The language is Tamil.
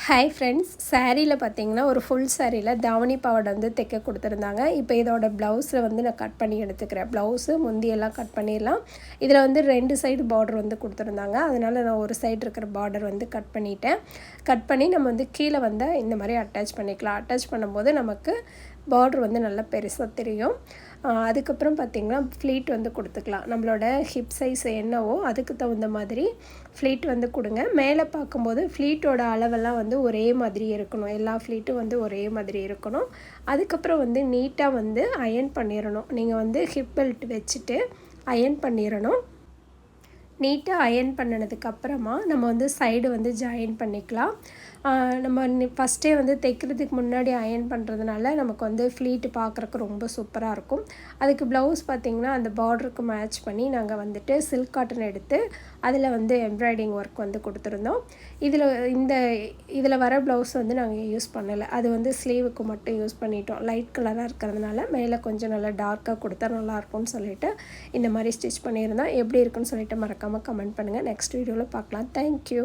ஹாய் ஃப்ரெண்ட்ஸ், சாரியில் பார்த்தீங்கன்னா ஒரு ஃபுல் சாரியில் தாவணி பாவாடை வந்து தைக்க கொடுத்துருந்தாங்க. இப்போ இதோட ப்ளவுஸில் வந்து நான் கட் பண்ணி எடுத்துக்கிறேன். ப்ளவுஸு முந்தியெல்லாம் கட் பண்ணிடலாம். இதில் வந்து 2 சைடு பார்டர் வந்து கொடுத்துருந்தாங்க. அதனால் நான் ஒரு சைடு இருக்கிற பார்டர் வந்து கட் பண்ணிட்டேன். கட் பண்ணி நம்ம வந்து கீழே வந்து இந்த மாதிரி அட்டாச் பண்ணிக்கலாம். அட்டாச் பண்ணும்போது நமக்கு பார்டர் வந்து நல்லா பெருசாக தெரியும். அதுக்கப்புறம் பார்த்திங்கன்னா ஃப்ளீட் வந்து கொடுத்துக்கலாம். நம்மளோட ஹிப் சைஸ் என்னவோ அதுக்கு தகுந்த மாதிரி ஃப்ளீட் வந்து கொடுங்க. மேலே பார்க்கும்போது ஃப்ளீட்டோட அளவெல்லாம் வந்து ஒரே மாதிரி இருக்கணும். எல்லா ஃப்ளீட்டும் வந்து ஒரே மாதிரி இருக்கணும். அதுக்கப்புறம் வந்து நீட்டாக வந்து அயர்ன் பண்ணிடணும். நீங்கள் வந்து ஹிப் பெல்ட் வச்சுட்டு அயர்ன் பண்ணிடணும். நீட்டாக அயர்ன் பண்ணினதுக்கப்புறமா நம்ம வந்து சைடு வந்து ஜாயின் பண்ணிக்கலாம். நம்ம ஃபஸ்ட்டே வந்து தைக்கிறதுக்கு முன்னாடி அயர்ன் பண்ணுறதுனால நமக்கு வந்து ஃப்ளீட்டு பார்க்குறக்கு ரொம்ப சூப்பராக இருக்கும். அதுக்கு ப்ளவுஸ் பார்த்திங்கன்னா அந்த பார்டருக்கு மேட்ச் பண்ணி நாங்கள் வந்துட்டு சில்க் காட்டன் எடுத்து அதில் வந்து எம்ப்ராய்டிங் ஒர்க் வந்து கொடுத்துருந்தோம். இதில் வர ப்ளவுஸ் வந்து நாங்கள் யூஸ் பண்ணலை. அது வந்து ஸ்லீவுக்கு மட்டும் யூஸ் பண்ணிட்டோம். லைட் கலராக இருக்கிறதுனால மேலே கொஞ்சம் நல்லா டார்க்காக கொடுத்தா நல்லாயிருக்கும்னு சொல்லிவிட்டு இந்த மாதிரி ஸ்டிச் பண்ணியிருந்தோம். எப்படி இருக்குன்னு சொல்லிட்டு மறக்காமல் கமெண்ட் பண்ணுங்கள். நெக்ஸ்ட் வீடியோவில் பார்க்கலாம். தேங்க்யூ.